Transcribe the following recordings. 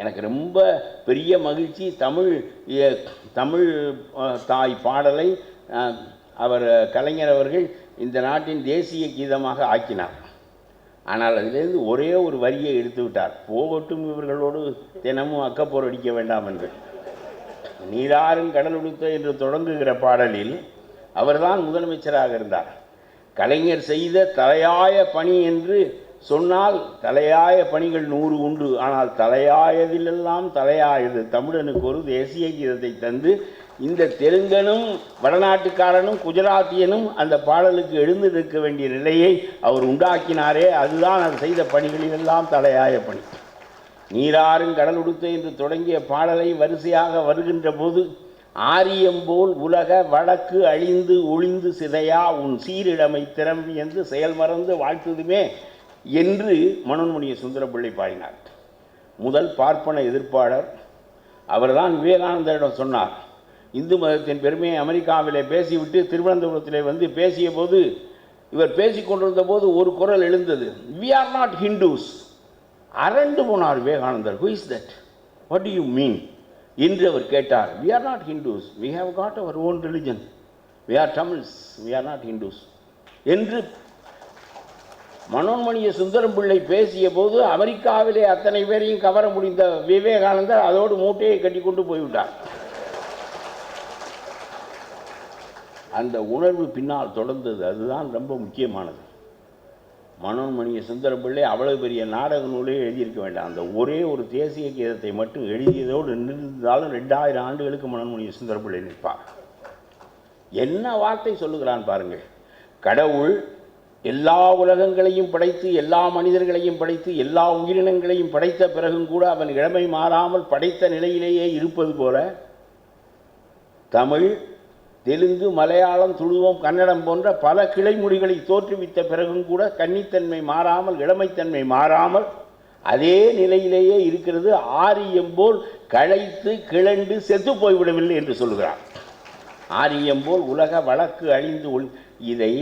எனக்கு ரொம்ப பெரிய மகிழ்ச்சி. தமிழ் தாய் பாடலை அவர் கலைஞர் அவர்கள் இந்த நாட்டின் தேசிய கீதமாக ஆக்கினார். ஆனால் அதிலிருந்து ஒரே ஒரு வரியை எடுத்து விட்டார். போகட்டும் இவர்களோடு தினமும் அக்கப்போர் அடிக்க வேண்டாம் என்று. நீராறும் கடல் உடுத்த என்று தொடங்குகிற பாடலில் அவர்தான் முதலமைச்சராக இருந்தார். கலைஞர் செய்த தலையாய பணி என்று சொன்னால் தலையாய பணிகள் 100 உண்டு. ஆனால் தலையாயதிலெல்லாம் தலையாயது தமிழனுக்கு ஒரு தேசிய கீதத்தை தந்து இந்த தெலுங்கனும் வடநாட்டுக்காரனும் குஜராத்தியனும் அந்த பாடலுக்கு எழுந்திருக்க வேண்டிய நிலையை அவர் உண்டாக்கினாரே, அதுதான் அவர் செய்த பணிகளிலெல்லாம் தலையாய பணி. நீராறும் கடல் உடுத்த என்று தொடங்கிய பாடலை வரிசையாக வருகின்ற போது ஆரியம்போல் உலக வழக்கு அழிந்து ஒளிந்து சிதையா உன் சீரிடமை திறம்பி என்று செயல் மறந்து வாழ்த்துதுமே என்று மனோன்மணிய சுந்தரம்பிள்ளை பாடினார். முதல் பார்ப்பன எதிர்ப்பாளர் அவர்தான் விவேகானந்தரிடம் சொன்னார். இந்து மதத்தின் பெருமையை அமெரிக்காவிலே பேசிவிட்டு திருவனந்தபுரத்திலே வந்து பேசிய போது, இவர் பேசிக்கொண்டிருந்த போது ஒரு குரல் எழுந்தது, we are not Hindus. அரண்டு போனார் விவேகானந்தர். who is that? what do you mean என்று அவர் கேட்டார். we are not Hindus, we have got our own religion, we are Tamils, we are not Hindus என்று மனோன்மணிய சுந்தரம்பிள்ளை பேசிய போது அமெரிக்காவிலே அத்தனை பேரையும் கவர முடிந்த விவேகானந்தர் அதோடு மூட்டையை கட்டி கொண்டு போய்விட்டார். அந்த உணர்வு பின்னால் தொடர்ந்தது. அதுதான் ரொம்ப முக்கியமானது. மனோன்மணிய சுந்தரம்பிள்ளை அவ்வளவு பெரிய நாடக நூலே எழுதியிருக்க வேண்டாம். அந்த ஒரே ஒரு தேசிய கீதத்தை மட்டும் எழுதியதோடு நின்றிருந்தாலும் 2000 ஆண்டுகளுக்கு மனோன்மணிய சுந்தரம்பிள்ளை நிற்பார். என்ன வார்த்தை சொல்லுகிறான் பாருங்கள். கடவுள் எல்லா உலகங்களையும் படைத்து எல்லா மனிதர்களையும் படைத்து எல்லா உயிரினங்களையும் படைத்த பிறகும் கூட அவன் இளமை மாறாமல் படைத்த நிலையிலேயே இருப்பது போல தமிழ், தெலுங்கு, மலையாளம், துளுவம், கன்னடம் போன்ற பல கிளைமொழிகளை தோற்றுவித்த பிறகும் கூட கன்னித்தன்மை மாறாமல் இளமைத்தன்மை மாறாமல் அதே நிலையிலேயே இருக்கிறது. ஆரியம்போல் களைத்து கிளண்டு செத்து போய்விடவில்லை என்று சொல்கிறார். ஆரியம்போல் உலக வழக்கு அழிந்து இதை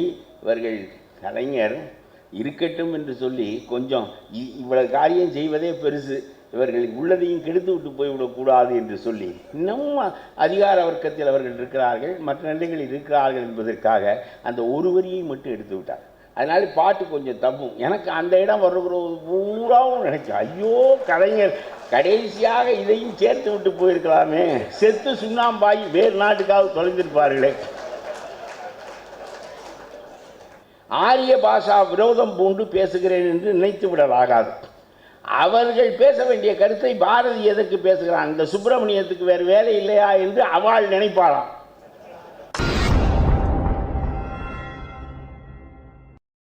இவர்கள் கலைஞர் இருக்கட்டும் என்று சொல்லி கொஞ்சம் இவ்வளவு காரியம் செய்வதே பெருசு, இவர்கள் உள்ளதையும் கெடுத்து விட்டு போய்விடக்கூடாது என்று சொல்லி இன்னமும் அதிகார வர்க்கத்தில் அவர்கள் இருக்கிறார்கள், மற்ற நிலைகளில் இருக்கிறார்கள் என்பதற்காக அந்த ஒரு வரியை மட்டும் எடுத்து விட்டார். அதனால பாட்டு கொஞ்சம் தப்பும். எனக்கு அந்த இடம் வருகிற பூராவும் நினைச்சேன், ஐயோ கலைஞர் கடைசியாக இதையும் சேர்த்து விட்டு போயிருக்கலாமே, செத்து சுண்ணாம்பாகி வேறு நாட்டுக்காக தொலைந்திருப்பார்களே. ஆரிய பாஷா விரோதம் பூண்டு பேசுகிறேன் என்று நினைத்து விடலாகாது. அவர்கள் பேச வேண்டிய கருத்தை பாரதி எதற்கு பேசுகிறான், இந்த சுப்பிரமணியத்துக்கு வேறு வேலை இல்லையா என்று அவள் நினைப்பாளாம்.